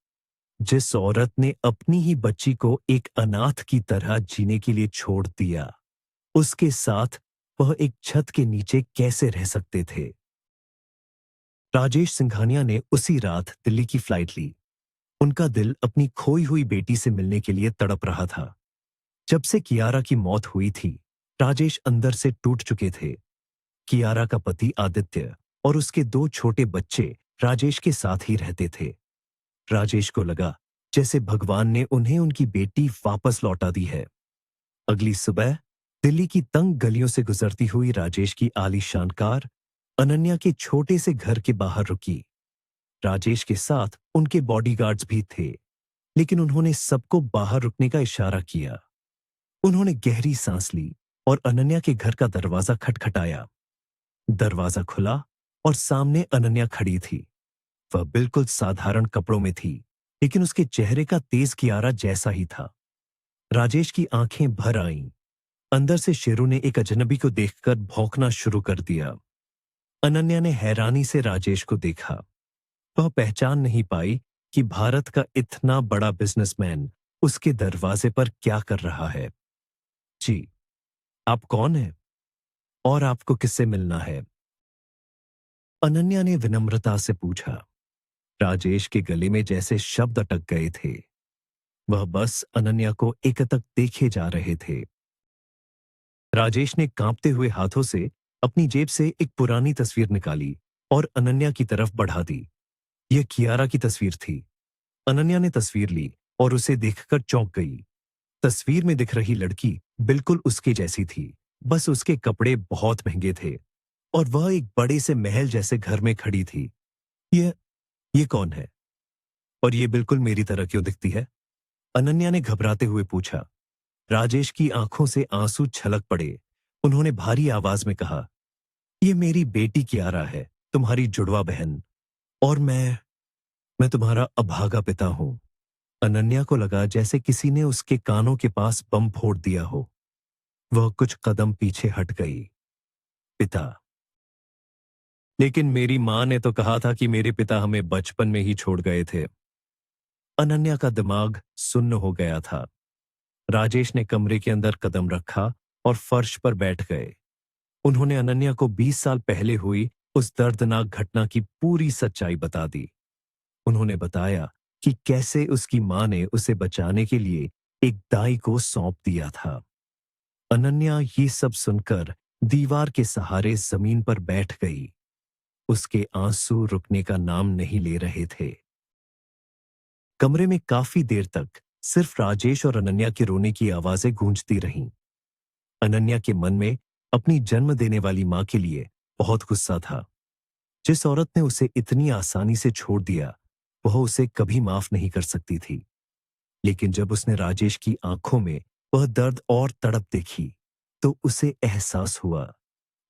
जिस औरत ने अपनी ही बच्ची को एक अनाथ की तरह जीने के लिए छोड़ दिया, उसके साथ वह एक छत के नीचे कैसे रह सकते थे? राजेश सिंघानिया ने उसी रात दिल्ली की फ्लाइट ली। उनका दिल अपनी खोई हुई बेटी से मिलने के लिए तड़प रहा था। जब से कियारा की मौत हुई थी, राजेश अंदर से टूट चुके थे। कियारा का पति आदित्य और उसके 2 छोटे बच्चे राजेश के साथ ही रहते थे। राजेश को लगा जैसे भगवान ने उन्हें उनकी बेटी वापस लौटा दी है। अगली सुबह दिल्ली की तंग गलियों से गुजरती हुई राजेश की आलीशान कार अनन्या के छोटे से घर के बाहर रुकी। राजेश के साथ उनके बॉडीगार्ड्स भी थे, लेकिन उन्होंने सबको बाहर रुकने का इशारा किया। उन्होंने गहरी सांस ली और अनन्या के घर का दरवाजा खटखटाया। दरवाजा खुला और सामने अनन्या खड़ी थी। वह बिल्कुल साधारण कपड़ों में थी, लेकिन उसके चेहरे का तेज कियारा जैसा ही था। राजेश की आंखें भर आईं। अंदर से शेरू ने एक अजनबी को देखकर भौंकना शुरू कर दिया। अनन्या ने हैरानी से राजेश को देखा। वह पहचान नहीं पाई कि भारत का इतना बड़ा बिजनेसमैन उसके दरवाजे पर क्या कर रहा है। जी, आप कौन हैं? और आपको किससे मिलना है? अनन्या ने विनम्रता से पूछा। राजेश के गले में जैसे शब्द अटक गए थे। वह बस अनन्या को एकटक देखे जा रहे थे। राजेश ने कांपते हुए हाथों से अपनी जेब से एक पुरानी तस्वीर निकाली और अनन्या की तरफ बढ़ा दी। यह कियारा की तस्वीर थी। अनन्या ने तस्वीर ली और उसे देखकर चौंक गई। तस्वीर में दिख रही लड़की बिल्कुल उसके जैसी थी, बस उसके कपड़े बहुत महंगे थे और वह एक बड़े से महल जैसे घर में खड़ी थी। ये ये कौन है? और ये बिल्कुल मेरी तरह क्यों दिखती है? अनन्या ने घबराते हुए पूछा। राजेश की आंखों से आंसू छलक पड़े। उन्होंने भारी आवाज में कहा, ये मेरी बेटी कियारा है, तुम्हारी जुड़वा बहन। और मैं तुम्हारा अभागा पिता हूं। अनन्या को लगा जैसे किसी ने उसके कानों के पास बम फोड़ दिया हो। वह कुछ कदम पीछे हट गई। पिता? लेकिन मेरी मां ने तो कहा था कि मेरे पिता हमें बचपन में ही छोड़ गए थे। अनन्या का दिमाग सुन्न हो गया था। राजेश ने कमरे के अंदर कदम रखा और फर्श पर बैठ गए। उन्होंने अनन्या को 20 साल पहले हुई उस दर्दनाक घटना की पूरी सच्चाई बता दी। उन्होंने बताया कि कैसे उसकी मां ने उसे बचाने के लिए एक दाई को सौंप दिया था। अनन्या ये सब सुनकर दीवार के सहारे जमीन पर बैठ गई। उसके आंसू रुकने का नाम नहीं ले रहे थे। कमरे में काफी देर तक सिर्फ राजेश और अनन्या के रोने की आवाजें गूंजती रहीं। अनन्या के मन में अपनी जन्म देने वाली मां के लिए बहुत गुस्सा था। जिस औरत ने उसे इतनी आसानी से छोड़ दिया, वह उसे कभी माफ नहीं कर सकती थी। लेकिन जब उसने राजेश की आंखों में वह दर्द और तड़प देखी, तो उसे एहसास हुआ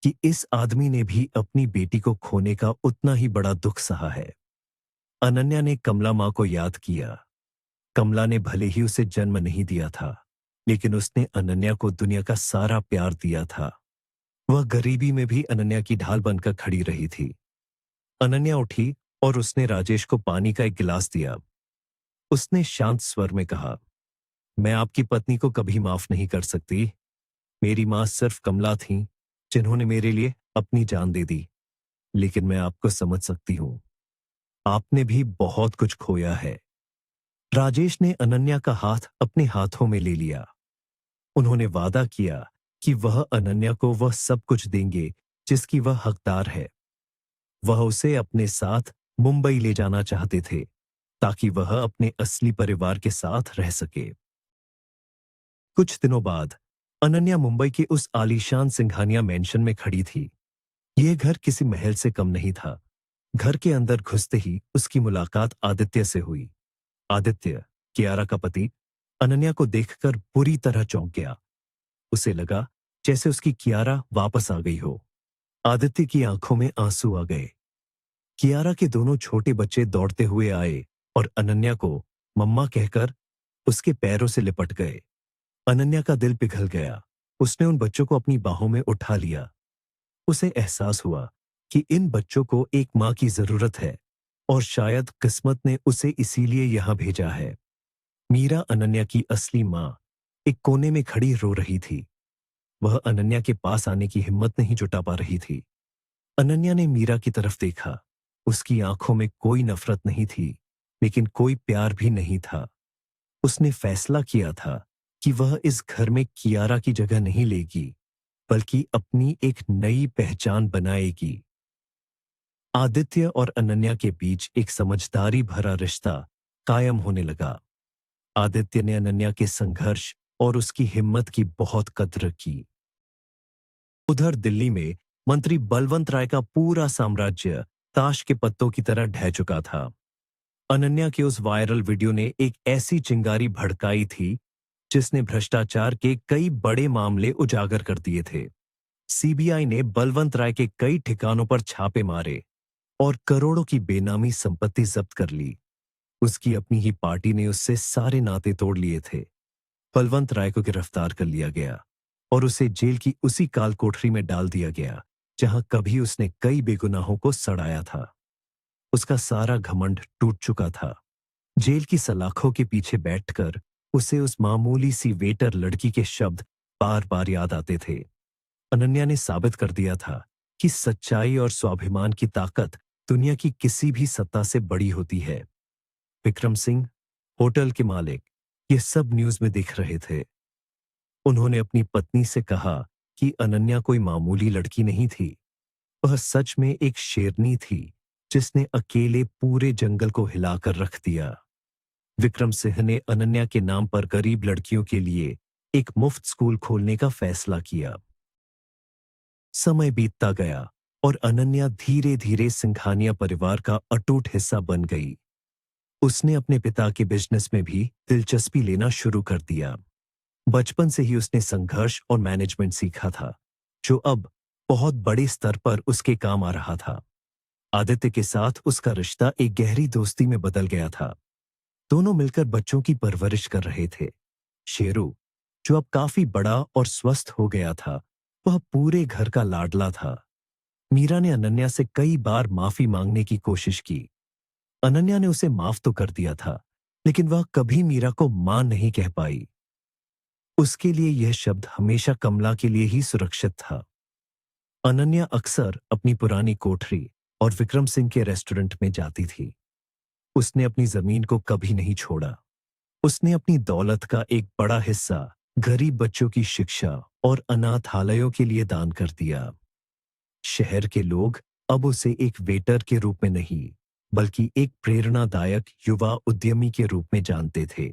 कि इस आदमी ने भी अपनी बेटी को खोने का उतना ही बड़ा दुख सहा है। अनन्या ने कमला मां को याद किया। कमला ने भले ही उसे जन्म नहीं दिया था, लेकिन उसने अनन्या को दुनिया का सारा प्यार दिया था। वह गरीबी में भी अनन्या की ढाल बनकर खड़ी रही थी। अनन्या उठी और उसने राजेश को पानी का एक गिलास दिया। उसने शांत स्वर में कहा, मैं आपकी पत्नी को कभी माफ नहीं कर सकती। मेरी मां सिर्फ कमला थीं, जिन्होंने मेरे लिए अपनी जान दे दी। लेकिन मैं आपको समझ सकती हूं। आपने भी बहुत कुछ खोया है। राजेश ने अनन्या का हाथ अपने हाथों में ले लिया। उन्होंने वादा किया कि वह अनन्या को वह सब कुछ देंगे जिसकी वह हकदार है। वह उसे अपने साथ मुंबई ले जाना चाहते थे, ताकि वह अपने असली परिवार के साथ रह सके। कुछ दिनों बाद अनन्या मुंबई के उस आलीशान सिंघानिया मैंशन में खड़ी थी। यह घर किसी महल से कम नहीं था। घर के अंदर घुसते ही उसकी मुलाकात आदित्य से हुई। आदित्य, कियारा का पति, अनन्या को देखकर बुरी तरह चौंक गया। उसे लगा जैसे उसकी कियारा वापस आ गई हो। आदित्य की आंखों में आंसू आ गए। कियारा के दोनों छोटे बच्चे दौड़ते हुए आए और अनन्या को मम्मा कहकर उसके पैरों से लिपट गए। अनन्या का दिल पिघल गया। उसने उन बच्चों को अपनी बाहों में उठा लिया। उसे एहसास हुआ कि इन बच्चों को एक मां की जरूरत है और शायद किस्मत ने उसे इसीलिए यहां भेजा है। मीरा, अनन्या की असली मां, एक कोने में खड़ी रो रही थी। वह अनन्या के पास आने की हिम्मत नहीं जुटा पा रही थी। अनन्या ने मीरा की तरफ देखा। उसकी आंखों में कोई नफरत नहीं थी, लेकिन कोई प्यार भी नहीं था। उसने फैसला किया था कि वह इस घर में कियारा की जगह नहीं लेगी, बल्कि अपनी एक नई पहचान बनाएगी। आदित्य और अनन्या के बीच एक समझदारी भरा रिश्ता कायम होने लगा। आदित्य ने अनन्या के संघर्ष और उसकी हिम्मत की बहुत कद्र की। उधर दिल्ली में मंत्री बलवंत राय का पूरा साम्राज्य ताश के पत्तों की तरह ढह चुका था। अनन्या के उस वायरल वीडियो ने एक ऐसी चिंगारी भड़काई थी जिसने भ्रष्टाचार के कई बड़े मामले उजागर कर दिए थे। सीबीआई ने बलवंत राय के कई ठिकानों पर छापे मारे और करोड़ों की बेनामी संपत्ति जब्त कर ली। उसकी अपनी ही पार्टी ने उससे सारे नाते तोड़ लिए थे। बलवंत राय को गिरफ्तार कर लिया गया और उसे जेल की उसी काल कोठरी में डाल दिया गया जहां कभी उसने कई बेगुनाहों को सड़ाया था। उसका सारा घमंड टूट चुका था। जेल की सलाखों के पीछे बैठकर उसे उस मामूली सी वेटर लड़की के शब्द बार बार याद आते थे। अनन्या ने साबित कर दिया था कि सच्चाई और स्वाभिमान की ताकत दुनिया की किसी भी सत्ता से बड़ी होती है। विक्रम सिंह, होटल के मालिक, ये सब न्यूज में दिख रहे थे। उन्होंने अपनी पत्नी से कहा कि अनन्या कोई मामूली लड़की नहीं थी। वह सच में एक शेरनी थी जिसने अकेले पूरे जंगल को हिलाकर रख दिया। विक्रम सिंह ने अनन्या के नाम पर गरीब लड़कियों के लिए एक मुफ्त स्कूल खोलने का फैसला किया। समय बीतता गया और अनन्या धीरे धीरे सिंघानिया परिवार का अटूट हिस्सा बन गई। उसने अपने पिता के बिजनेस में भी दिलचस्पी लेना शुरू कर दिया। बचपन से ही उसने संघर्ष और मैनेजमेंट सीखा था, जो अब बहुत बड़े स्तर पर उसके काम आ रहा था। आदित्य के साथ उसका रिश्ता एक गहरी दोस्ती में बदल गया था। दोनों मिलकर बच्चों की परवरिश कर रहे थे। शेरू, जो अब काफी बड़ा और स्वस्थ हो गया था, वह पूरे घर का लाडला था। मीरा ने अनन्या से कई बार माफी मांगने की कोशिश की। अनन्या ने उसे माफ तो कर दिया था, लेकिन वह कभी मीरा को मां नहीं कह पाई। उसके लिए यह शब्द हमेशा कमला के लिए ही सुरक्षित था। अनन्या अक्सर अपनी पुरानी कोठरी और विक्रम सिंह के रेस्टोरेंट में जाती थी। उसने अपनी जमीन को कभी नहीं छोड़ा। उसने अपनी दौलत का एक बड़ा हिस्सा गरीब बच्चों की शिक्षा और अनाथालयों के लिए दान कर दिया। शहर के लोग अब उसे एक वेटर के रूप में नहीं, बल्कि एक प्रेरणादायक युवा उद्यमी के रूप में जानते थे।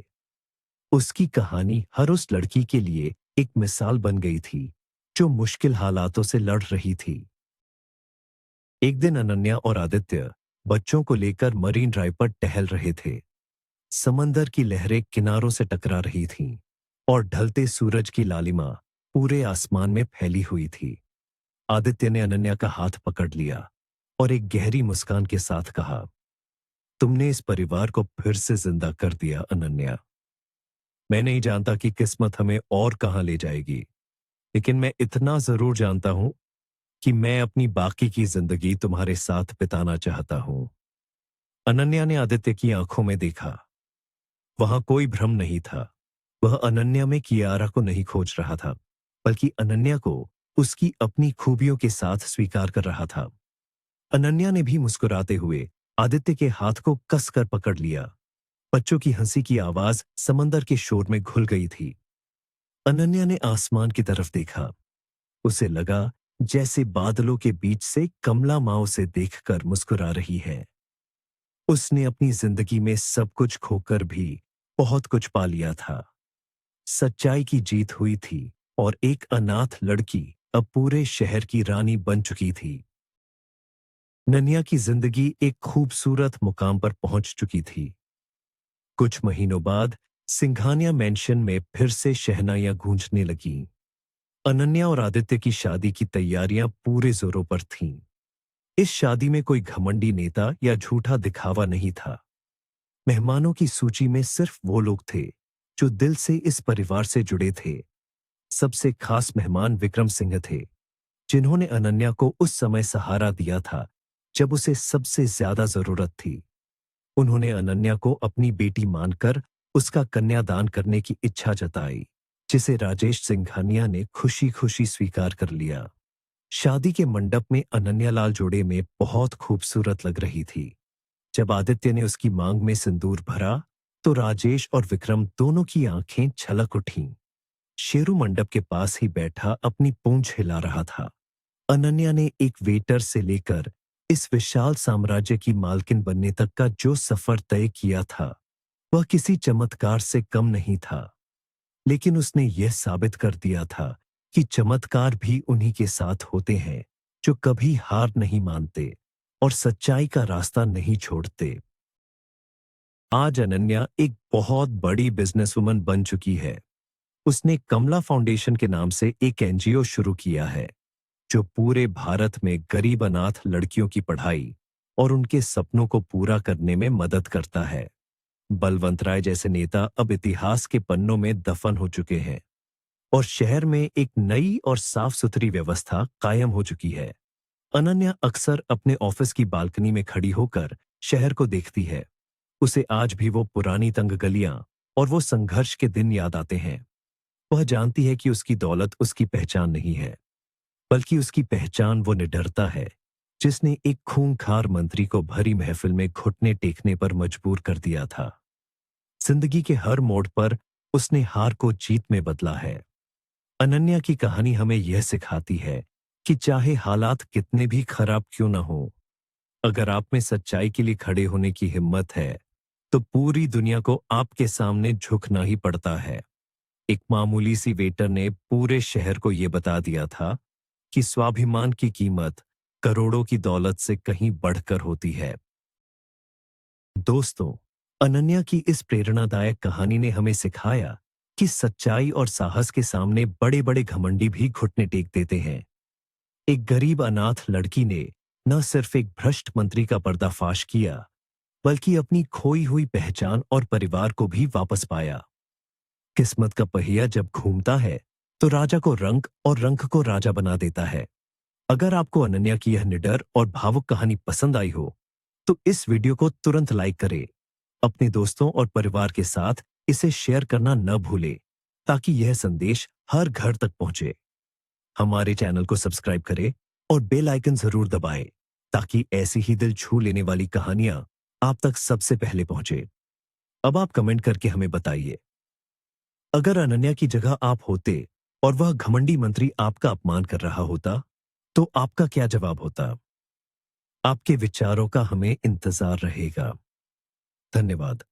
उसकी कहानी हर उस लड़की के लिए एक मिसाल बन गई थी जो मुश्किल हालातों से लड़ रही थी। एक दिन अनन्या और आदित्य बच्चों को लेकर मरीन ड्राइव पर टहल रहे थे। समंदर की लहरें किनारों से टकरा रही थीं और ढलते सूरज की लालिमा पूरे आसमान में फैली हुई थी। आदित्य ने अनन्या का हाथ पकड़ लिया और एक गहरी मुस्कान के साथ कहा, तुमने इस परिवार को फिर से जिंदा कर दिया अनन्या। मैं नहीं जानता कि किस्मत हमें और कहां ले जाएगी, लेकिन मैं इतना जरूर जानता हूं कि मैं अपनी बाकी की जिंदगी तुम्हारे साथ बिताना चाहता हूं। अनन्या ने आदित्य की आंखों में देखा। वहां कोई भ्रम नहीं था। वह अनन्या में कियारा को नहीं खोज रहा था, बल्कि अनन्या को उसकी अपनी खूबियों के साथ स्वीकार कर रहा था। अनन्या ने भी मुस्कुराते हुए आदित्य के हाथ को कसकर पकड़ लिया। बच्चों की हंसी की आवाज समंदर के शोर में घुल गई थी। अनन्या ने आसमान की तरफ देखा। उसे लगा जैसे बादलों के बीच से कमला माँ उसे देखकर मुस्कुरा रही है। उसने अपनी जिंदगी में सब कुछ खोकर भी बहुत कुछ पा लिया था। सच्चाई की जीत हुई थी और एक अनाथ लड़की अब पूरे शहर की रानी बन चुकी थी। नन्या की जिंदगी एक खूबसूरत मुकाम पर पहुंच चुकी थी। कुछ महीनों बाद सिंघानिया मेंशन में फिर से शहनाइयां गूंजने लगीं। अनन्या और आदित्य की शादी की तैयारियां पूरे जोरों पर थीं। इस शादी में कोई घमंडी नेता या झूठा दिखावा नहीं था। मेहमानों की सूची में सिर्फ वो लोग थे जो दिल से इस परिवार से जुड़े थे। सबसे खास मेहमान विक्रम सिंह थे, जिन्होंने अनन्या को उस समय सहारा दिया था जब उसे सबसे ज्यादा जरूरत थी। उन्होंने अनन्या को अपनी बेटी मानकर उसका कन्यादान करने की इच्छा जताई, जिसे राजेश सिंघानिया ने खुशी खुशी स्वीकार कर लिया। शादी के मंडप में अनन्या लाल जोड़े में बहुत खूबसूरत लग रही थी। जब आदित्य ने उसकी मांग में सिंदूर भरा तो राजेश और विक्रम दोनों की आंखें छलक उठीं। शेरू मंडप के पास ही बैठा अपनी पूंछ हिला रहा था। अनन्या ने एक वेटर से लेकर इस विशाल साम्राज्य की मालकिन बनने तक का जो सफर तय किया था वह किसी चमत्कार से कम नहीं था। लेकिन उसने यह साबित कर दिया था कि चमत्कार भी उन्हीं के साथ होते हैं जो कभी हार नहीं मानते और सच्चाई का रास्ता नहीं छोड़ते। आज अनन्या एक बहुत बड़ी बिजनेसवुमन बन चुकी है। उसने कमला फाउंडेशन के नाम से एक एनजीओ शुरू किया है जो पूरे भारत में गरीब अनाथ लड़कियों की पढ़ाई और उनके सपनों को पूरा करने में मदद करता है। बलवंत राय जैसे नेता अब इतिहास के पन्नों में दफन हो चुके हैं और शहर में एक नई और साफ सुथरी व्यवस्था कायम हो चुकी है। अनन्या अक्सर अपने ऑफिस की बालकनी में खड़ी होकर शहर को देखती है। उसे आज भी वो पुरानी तंग गलियां और वो संघर्ष के दिन याद आते हैं। वह जानती है कि उसकी दौलत उसकी पहचान नहीं है, बल्कि उसकी पहचान वो निडरता है जिसने एक खूंखार मंत्री को भरी महफिल में घुटने टेकने पर मजबूर कर दिया था। जिंदगी के हर मोड़ पर उसने हार को जीत में बदला है। अनन्या की कहानी हमें यह सिखाती है कि चाहे हालात कितने भी खराब क्यों न हो, अगर आप में सच्चाई के लिए खड़े होने की हिम्मत है तो पूरी दुनिया को आपके सामने झुकना ही पड़ता है। एक मामूली सी वेटर ने पूरे शहर को यह बता दिया था कि स्वाभिमान की कीमत करोड़ों की दौलत से कहीं बढ़कर होती है। दोस्तों, अनन्या की इस प्रेरणादायक कहानी ने हमें सिखाया कि सच्चाई और साहस के सामने बड़े बड़े घमंडी भी घुटने टेक देते हैं। एक गरीब अनाथ लड़की ने न सिर्फ एक भ्रष्ट मंत्री का पर्दाफाश किया, बल्कि अपनी खोई हुई पहचान और परिवार को भी वापस पाया। किस्मत का पहिया जब घूमता है तो राजा को रंक और रंक को राजा बना देता है। अगर आपको अनन्या की यह निडर और भावुक कहानी पसंद आई हो तो इस वीडियो को तुरंत लाइक करें। अपने दोस्तों और परिवार के साथ इसे शेयर करना न भूलें ताकि यह संदेश हर घर तक पहुंचे। हमारे चैनल को सब्सक्राइब करें और बेल आइकन जरूर दबाएं ताकि ऐसी ही दिल छू लेने वाली कहानियां आप तक सबसे पहले पहुंचे। अब आप कमेंट करके हमें बताइए, अगर अनन्या की जगह आप होते और वह घमंडी मंत्री आपका अपमान कर रहा होता तो आपका क्या जवाब होता? आपके विचारों का हमें इंतजार रहेगा। धन्यवाद।